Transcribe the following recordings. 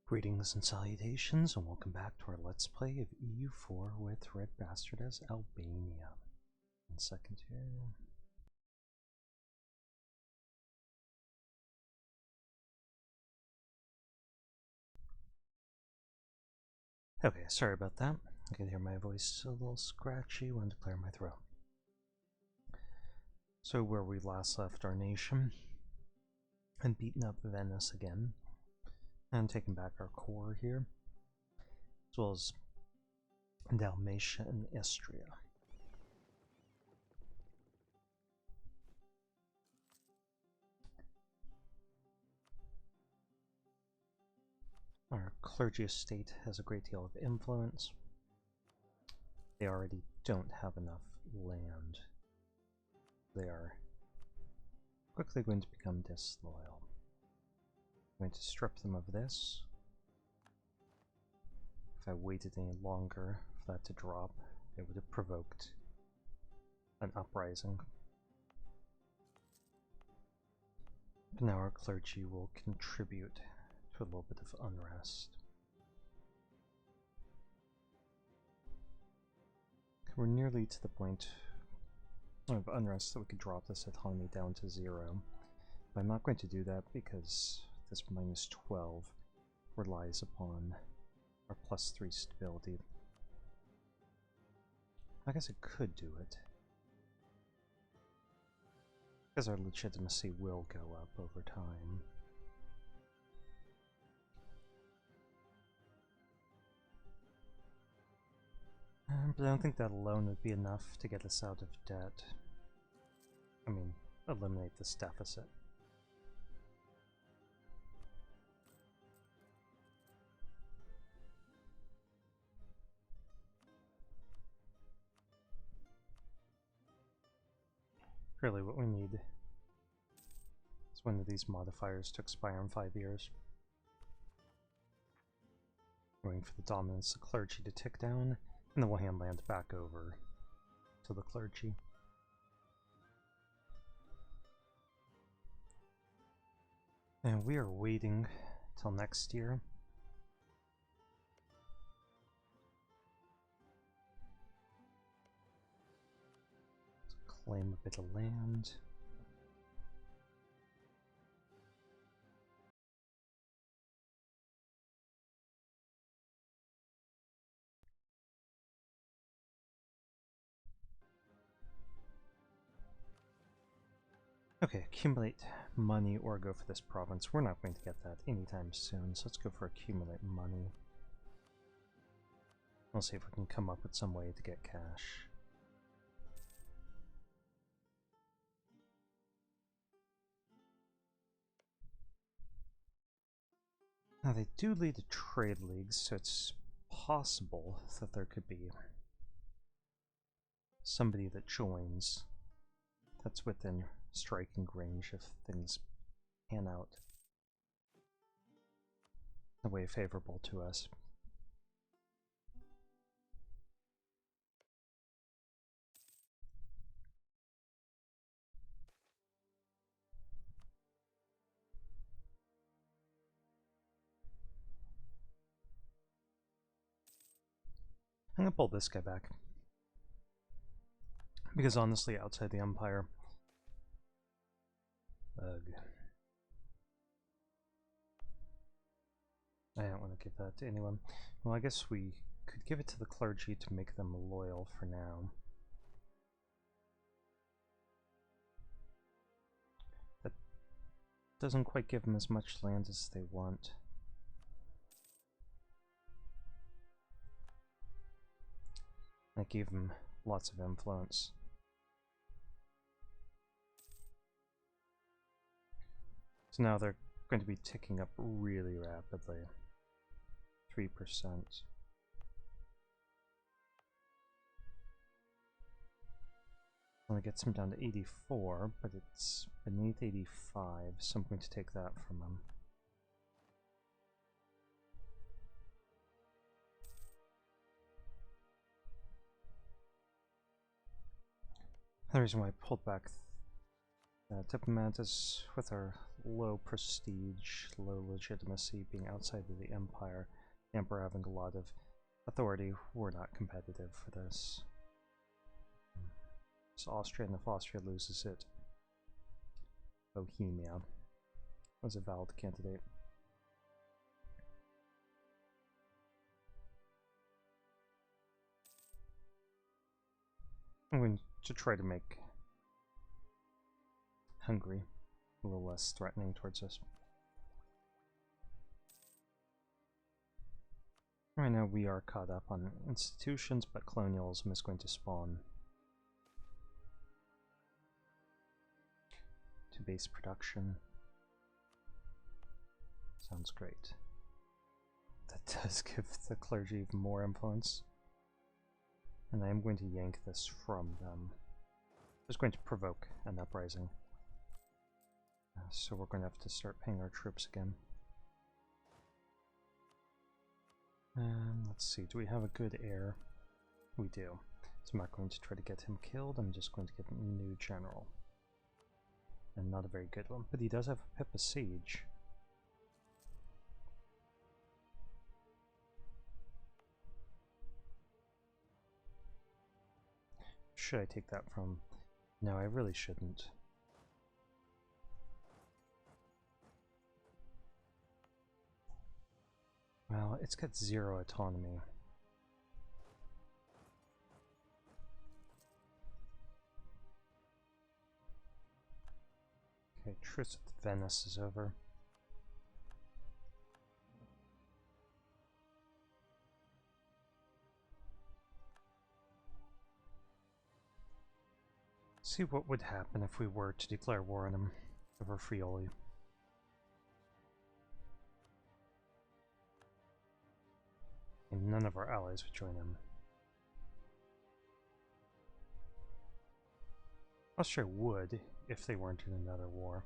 Greetings and salutations, and welcome back to our Let's Play of EU4 with RedBstrd as Albania. 1 second here. Okay, sorry about that. I can hear my voice a little scratchy when to clear my throat. So where we last left our nation, and beaten up Venice again, and taken back our core here, as well as Dalmatia and Istria. Our clergy estate has a great deal of influence. They already don't have enough land. They are quickly going to become disloyal. I'm going to strip them of this. If I waited any longer for that to drop, it would have provoked an uprising. But now our clergy will contribute to a little bit of unrest. We're nearly to the point of unrest that we could drop this autonomy down to 0. But I'm not going to do that because this minus 12 relies upon our +3 stability. I guess I could do it, because our legitimacy will go up over time. But I don't think that alone would be enough to get us out of debt. I mean, eliminate this deficit. Really, what we need is one of these modifiers to expire in 5 years. Waiting for the dominance of the clergy to tick down, and then we'll hand land back over to the clergy. And we are waiting till next year. Claim a bit of land. Okay, accumulate money or go for this province. We're not going to get that anytime soon, so let's go for accumulate money. We'll see if we can come up with some way to get cash. Now they do lead to trade leagues, so it's possible that there could be somebody that joins that's within striking range if things pan out the way favorable to us. I'm gonna pull this guy back, because honestly, outside the Empire, I don't want to give that to anyone. Well, I guess we could give it to the clergy to make them loyal for now. That doesn't quite give them as much land as they want. That gave them lots of influence. So now they're going to be ticking up really rapidly. 3%. Only gets them down to 84, but it's beneath 85, so I'm going to take that from them. The reason why I pulled back Diplomat is with our low prestige, low legitimacy, being outside of the Empire, the Emperor having a lot of authority, we're not competitive for this. It's Austria, and if Austria loses it, Bohemia was a valid candidate. I'm going to try to make Hungary a little less threatening towards us. Right now we are caught up on institutions, but colonialism is going to spawn to base production. Sounds great. That does give the clergy even more influence. And I am going to yank this from them. It's going to provoke an uprising. So we're going to have to start paying our troops again. Let's see, do we have a good heir? We do. So I'm not going to try to get him killed, I'm just going to get a new general. And not a very good one, but he does have a Pippa Siege. Should I take that from? No, I really shouldn't. Well, it's got 0 autonomy. Okay, truce with Venice is over. See what would happen if we were to declare war on him over Friuli. And none of our allies would join him. Austria would, if they weren't in another war.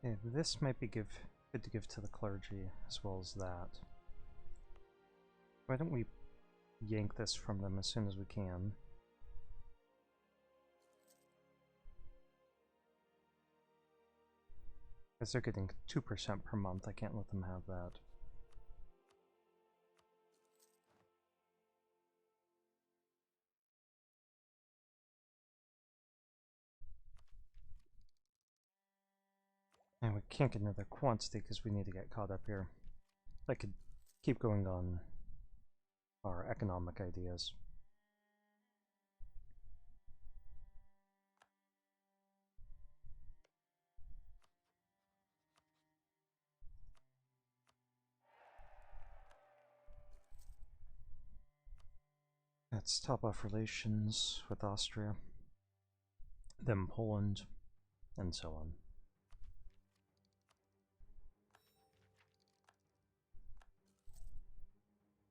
Yeah, this might be good to give to the clergy, as well as that. Why don't we yank this from them as soon as we can? Because they're getting 2% per month, I can't let them have that. And we can't get another quantity because we need to get caught up here. I could keep going on our economic ideas. Let's top off relations with Austria, then Poland, and so on.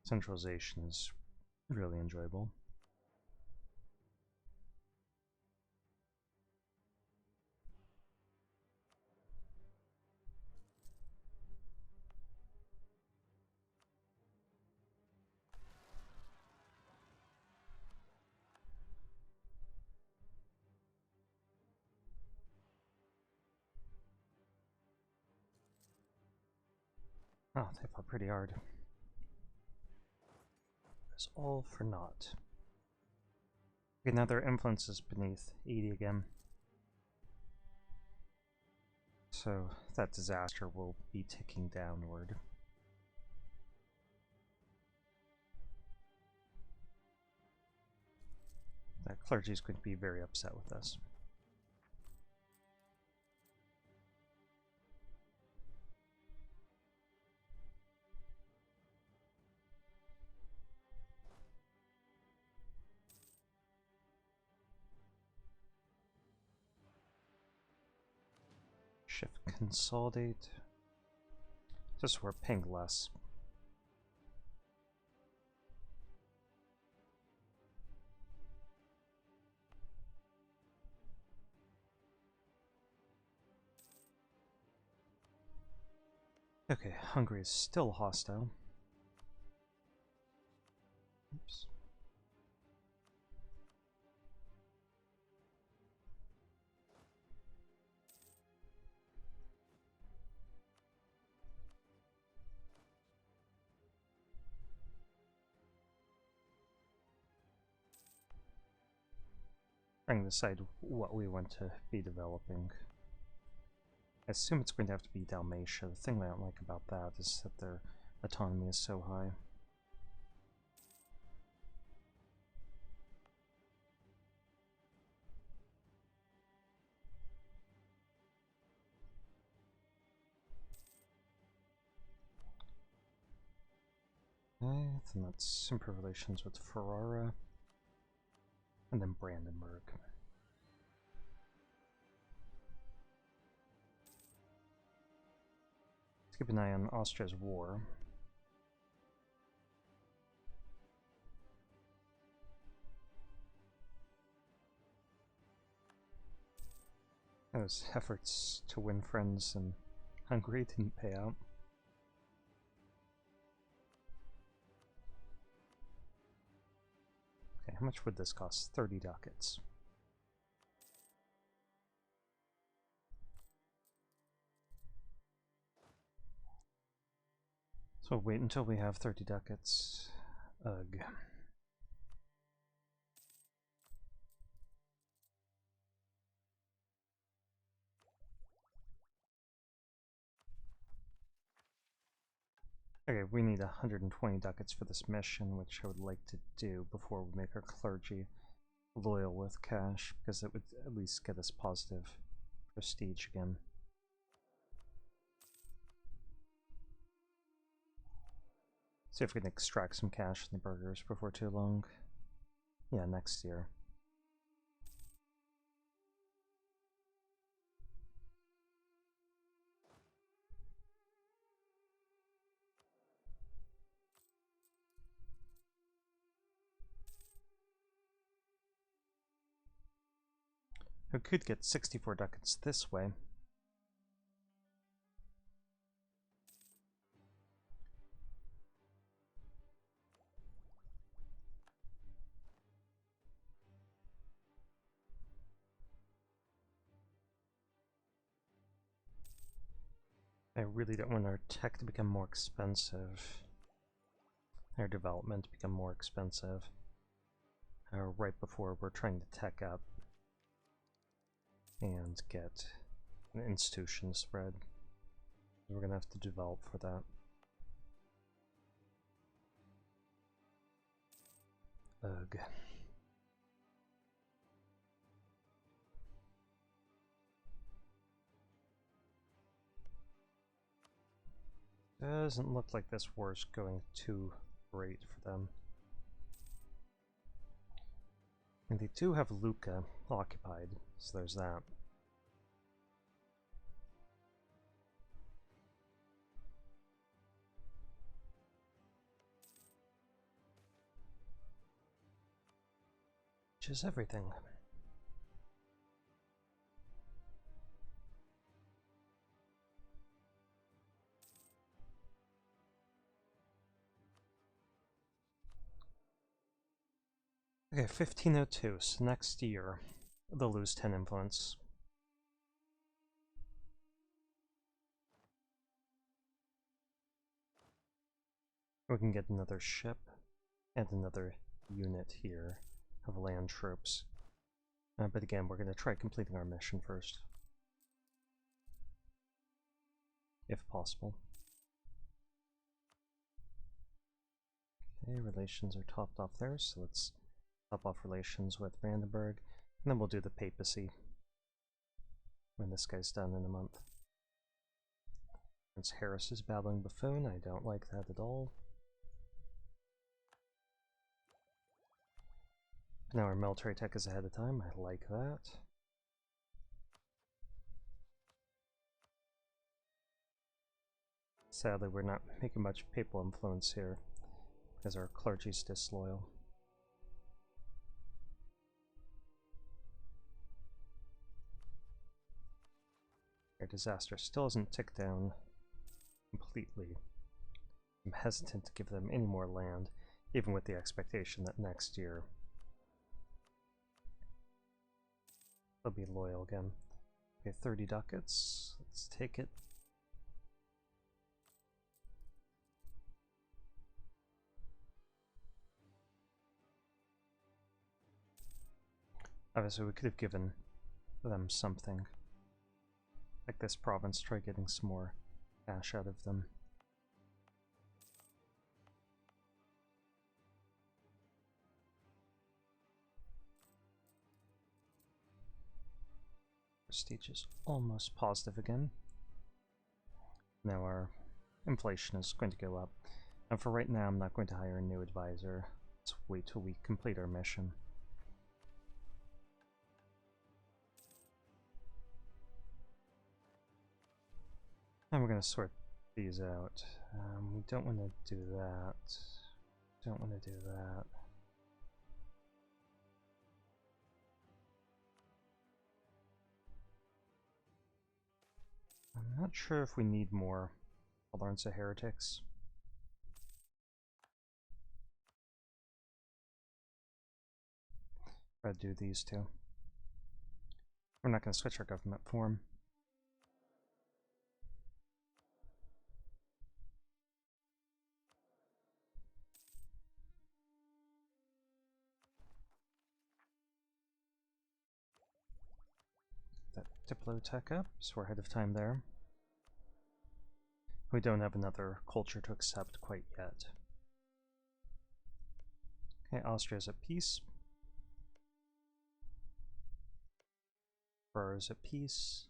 Centralization is really enjoyable. Oh, they fought pretty hard. It's all for naught. Okay, now their influence is beneath 80 again. So that disaster will be ticking downward. That clergy is going to be very upset with us. Shift consolidate. Just we're paying less. Okay, Hungary is still hostile. Oops. Trying to decide what we want to be developing. I assume it's going to have to be Dalmatia. The thing I don't like about that is that their autonomy is so high. Okay, then that's improve relations with Ferrara. And then Brandenburg. Let's keep an eye on Austria's war. Those efforts to win friends in Hungary didn't pay out. Okay, how much would this cost? 30 ducats. So wait until we have 30 ducats. Ugh. Okay, we need 120 ducats for this mission, which I would like to do before we make our clergy loyal with cash, because it would at least get us positive prestige again. See if we can extract some cash from the burgers before too long. Yeah, next year. We could get 64 ducats this way. I really don't want our tech to become more expensive. Our development to become more expensive. Right before we're trying to tech up and get an institution spread. We're gonna have to develop for that. Ugh. Doesn't look like this war is going too great for them. And they do have Lucca occupied, so there's that. Which is everything. Okay, 1502, so next year they'll lose 10 influence. We can get another ship and another unit here of land troops. But again, we're going to try completing our mission first. If possible. Okay, relations are topped off there, so let's top off relations with Brandenburg, and then we'll do the papacy when this guy's done in a month. Prince Harris is battling Buffoon. I don't like that at all. Now our military tech is ahead of time. I like that. Sadly, we're not making much papal influence here because our clergy's disloyal. Our disaster still hasn't ticked down completely. I'm hesitant to give them any more land, even with the expectation that next year they'll be loyal again. Okay, 30 ducats. Let's take it. Obviously, we could have given them something. Like this province, try getting some more cash out of them. Prestige is almost positive again. Now our inflation is going to go up. And for right now, I'm not going to hire a new advisor. Let's wait till we complete our mission. And we're going to sort these out. We don't want to do that. Don't want to do that. I'm not sure if we need more tolerance of heretics. I'd do these two. We're not going to switch our government form. That Diplotech up, so we're ahead of time there. We don't have another culture to accept quite yet. Okay, Austria's at peace. Burr's at peace.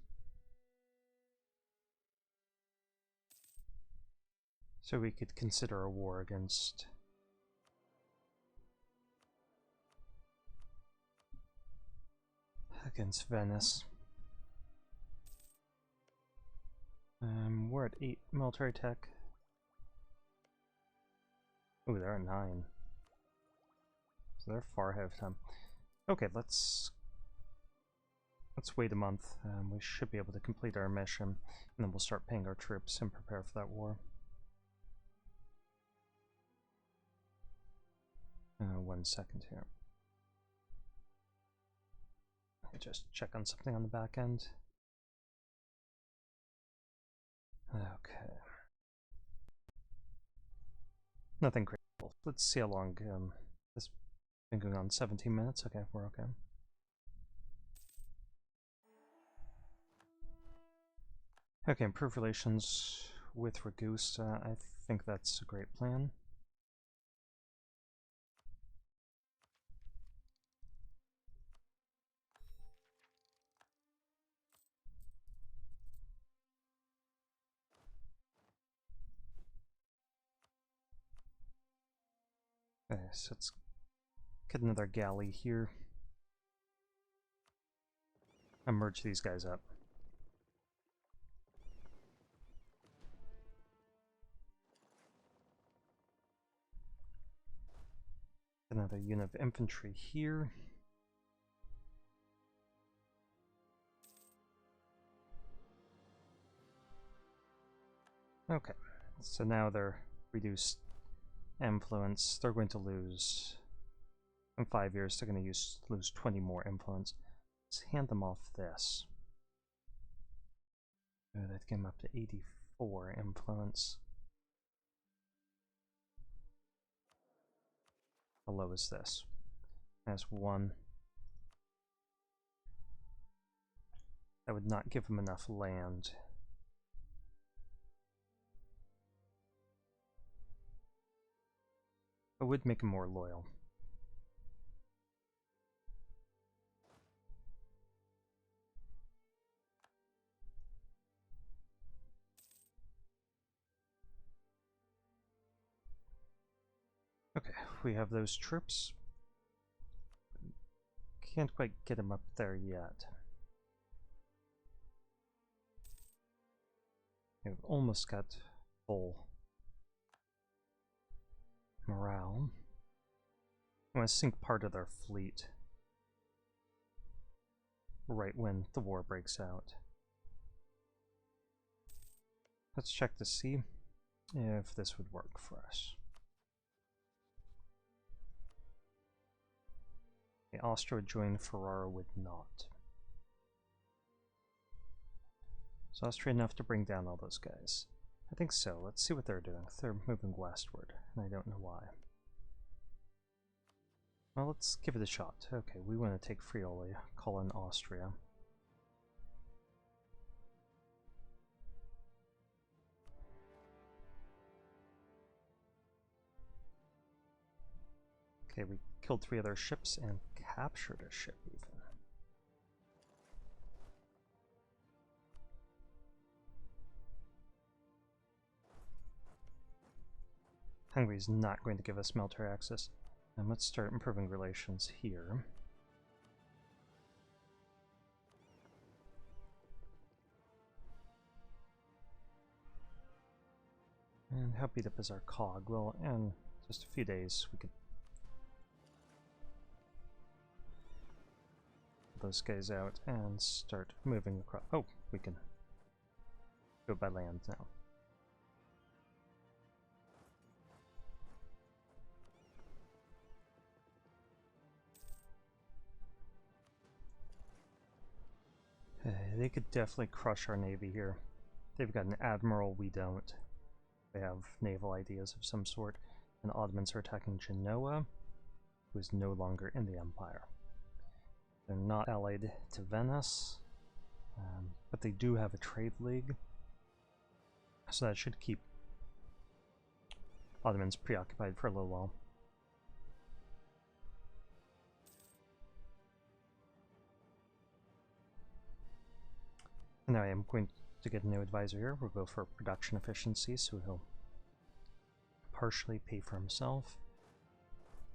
So we could consider a war against Venice. We're at 8 military tech. Ooh, they're at 9. So they're far ahead of time. Okay, let's wait a month. We should be able to complete our mission, and then we'll start paying our troops and prepare for that war. 1 second here. I'll just check on something on the back end. Okay. Nothing critical. Let's see how long this has been going on. 17 minutes? Okay, we're okay. Okay, improve relations with Ragusa. I think that's a great plan. Okay, so let's get another galley here. And merge these guys up. Another unit of infantry here. Okay, so now they're reduced influence. They're going to lose, in 5 years, they're going to lose 20 more influence. Let's hand them off this. Oh, that came up to 84 influence. How low is this? That's 1. That would not give them enough land. It would make them more loyal. Okay, we have those troops. Can't quite get them up there yet. We've almost got full morale. I want to sink part of their fleet right when the war breaks out. Let's check to see. if this would work for us. Okay, Austria would join, Ferrara would not. Is Austria enough to bring down all those guys? I think so. Let's see what they're doing. They're moving westward, and I don't know why. Well, let's give it a shot. Okay, we want to take Friuli, call in Austria. Okay, we killed 3 other ships and captured a ship even. Hungary's not going to give us military access. And let's start improving relations here. And how beat up is our cog? Well, in just a few days we could pull those guys out and start moving across. Oh, we can go by land now. They could definitely crush our navy here. They've got an admiral, we don't. They have naval ideas of some sort. And the Ottomans are attacking Genoa, who is no longer in the empire. They're not allied to Venice, but they do have a trade league. So that should keep Ottomans preoccupied for a little while. Now I am going to get a new advisor here. We'll go for production efficiency, so he'll partially pay for himself.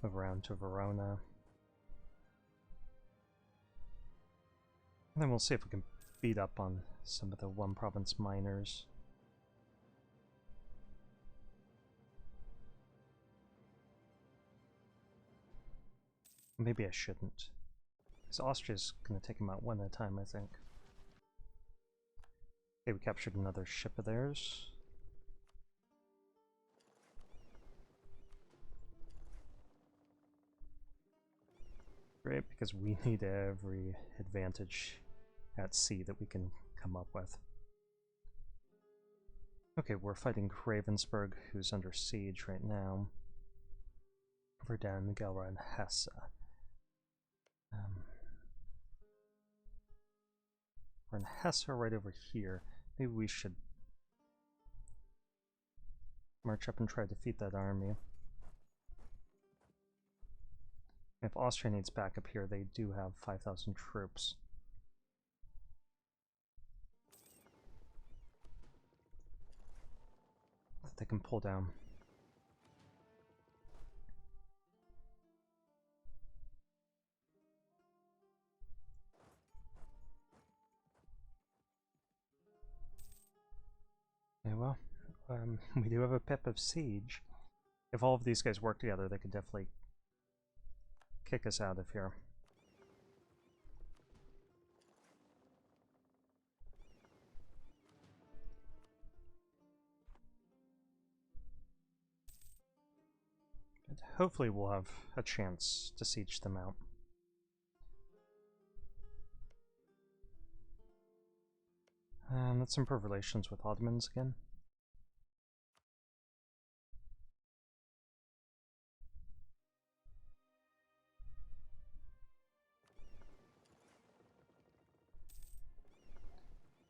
Move around to Verona. And then we'll see if we can beat up on some of the one province miners. Maybe I shouldn't, because Austria's going to take him out one at a time, I think. Okay, we captured another ship of theirs. Great, because we need every advantage at sea that we can come up with. Okay, we're fighting Ravensburg, who's under siege right now. Verdun, Gelre, and Hesse. We're in Hesse right over here. Maybe we should march up and try to defeat that army. If Austria needs backup here, they do have 5,000 troops. That they can pull down. Yeah, well, we do have a pip of siege. If all of these guys work together, they could definitely kick us out of here. But hopefully we'll have a chance to siege them out. Let's improve relations with Ottomans again.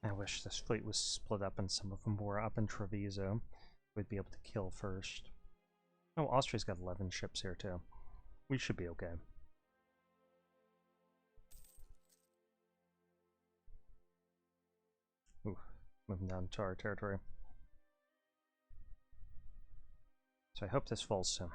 I wish this fleet was split up and some of them were up in Treviso. We'd be able to kill first. Oh, Austria's got 11 ships here too. We should be okay. Ooh, moving down to our territory. So I hope this falls soon.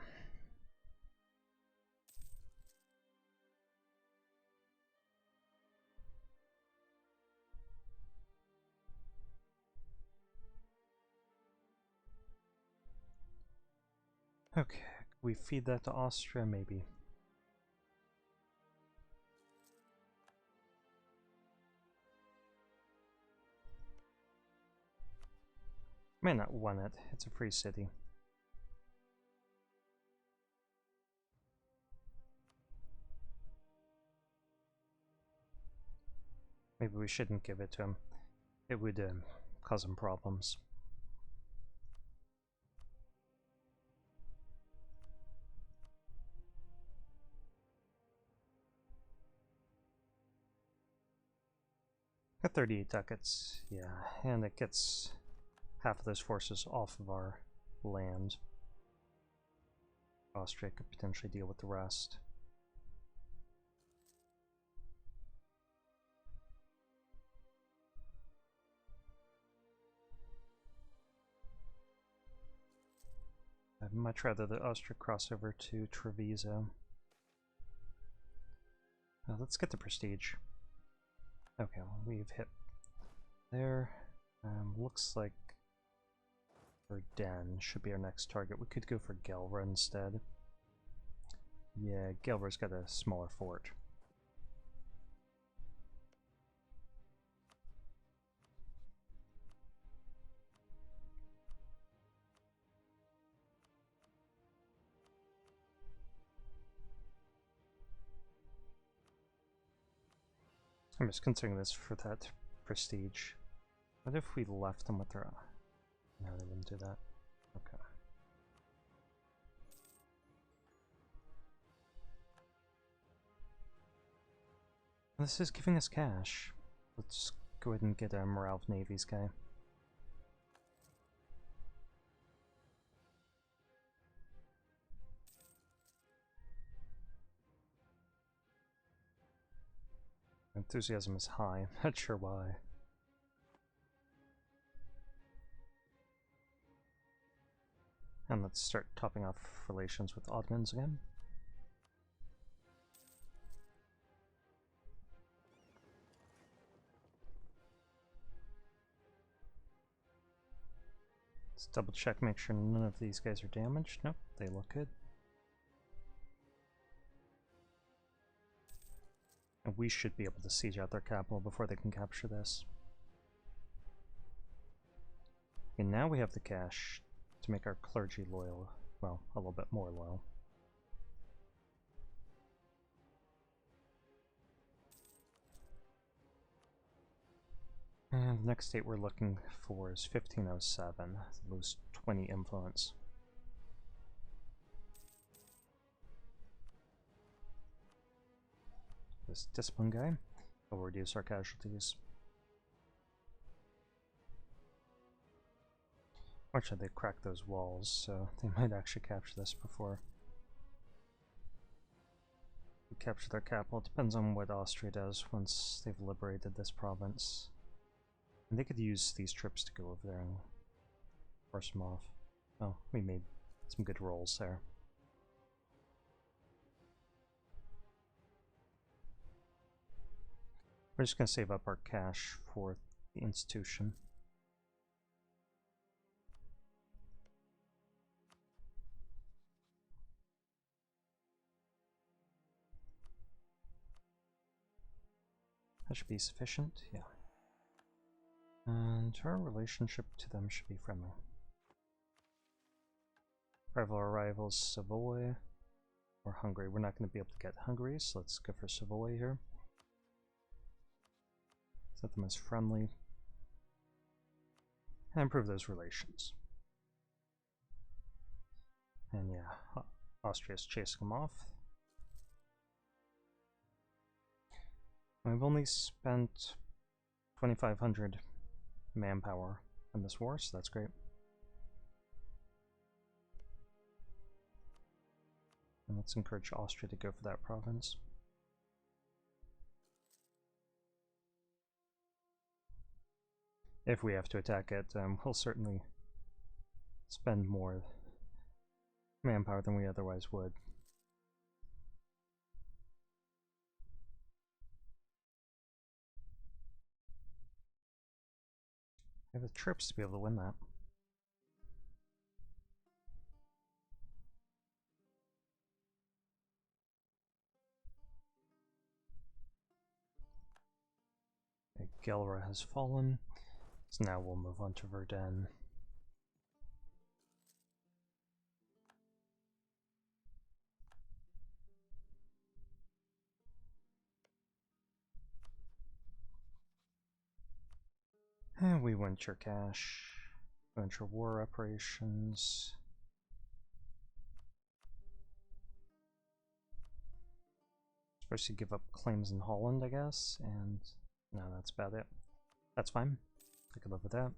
Okay, we feed that to Austria, maybe. May not want it, it's a free city. Maybe we shouldn't give it to him. It would cause him problems. Got 38 ducats, yeah, and it gets half of those forces off of our land. Austria could potentially deal with the rest. I'd much rather the Austria cross over to Treviso. Let's get the prestige. Okay, well, we've hit there. Looks like Verdun should be our next target. We could go for Gelre instead. Yeah, Gelre's got a smaller fort. I'm just considering this for that prestige. What if we left them with their... No, they wouldn't do that. Okay. This is giving us cash. Let's go ahead and get a Morale of Navies guy. Enthusiasm is high. Not sure why. And let's start topping off relations with Ottomans again. Let's double check, make sure none of these guys are damaged. Nope, they look good. And we should be able to siege out their capital before they can capture this. And now we have the cash to make our clergy loyal. Well, a little bit more loyal. And the next date we're looking for is 1507. Lose 20 influence. This discipline guy will reduce our casualties. Fortunately, they cracked those walls, so they might actually capture this before we capture their capital. It depends on what Austria does once they've liberated this province. And they could use these troops to go over there and force them off. Oh, we made some good rolls there. We're just going to save up our cash for the institution. That should be sufficient, yeah. And our relationship to them should be friendly. Rival our rivals, Savoy or Hungary. We're not going to be able to get Hungary, so let's go for Savoy here. Set them as friendly. And improve those relations. And yeah, Austria's chasing them off. We've only spent 2,500 manpower in this war, so that's great. And let's encourage Austria to go for that province. If we have to attack it, we'll certainly spend more manpower than we otherwise would. We have the troops to be able to win that. Okay, Gelre has fallen, so now we'll move on to Verdun. We want your cash. We want your war reparations. Supposed to give up claims in Holland, I guess, and no, that's about it. That's fine. I could live with that.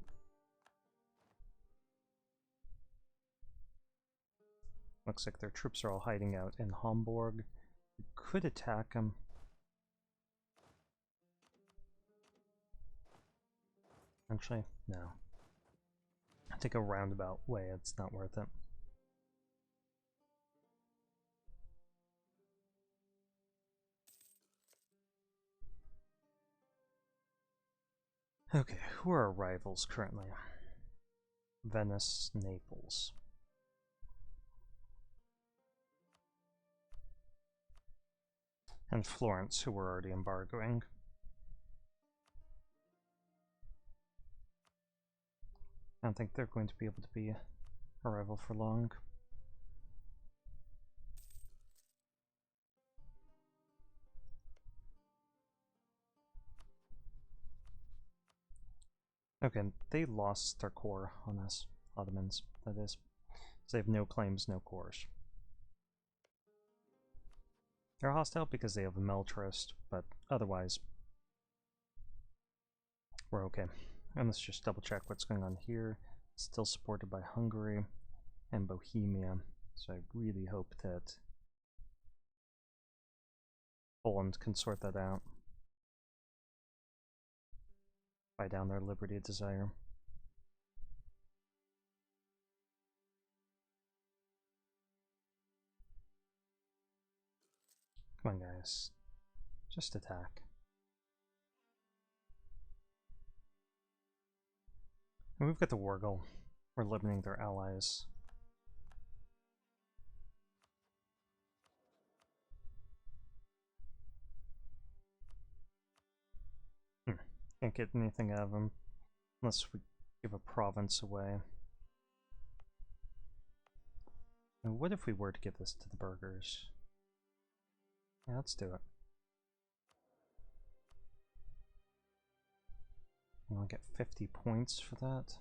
Looks like their troops are all hiding out in Hamburg. We could attack them. Actually, no. I take a roundabout way, it's not worth it. Okay, who are our rivals currently? Venice, Naples. And Florence, who we're already embargoing. I don't think they're going to be able to be a rival for long. Okay, they lost their core on us, Ottomans, that is. So they have no claims, no cores. They're hostile because they have a militarist, but otherwise, we're okay. And let's just double check what's going on here. It's still supported by Hungary and Bohemia, so I really hope that Poland can sort that out. Buy down their liberty desire. Come on, guys. Just attack. And we've got the Wargle. We're limiting their allies. Can't get anything out of them unless we give a province away. And what if we were to give this to the burghers? Yeah, let's do it. I'll get 50 points for that.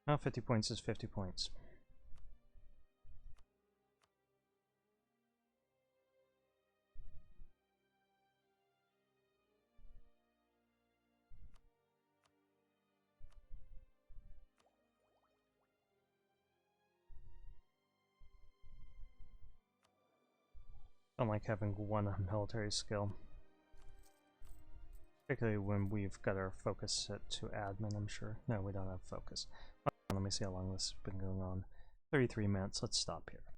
Oh, 50 points is 50 points. I don't like having one military skill. Particularly when we've got our focus set to admin, I'm sure. No, we don't have focus. Let me see how long this has been going on. 33 minutes, let's stop here.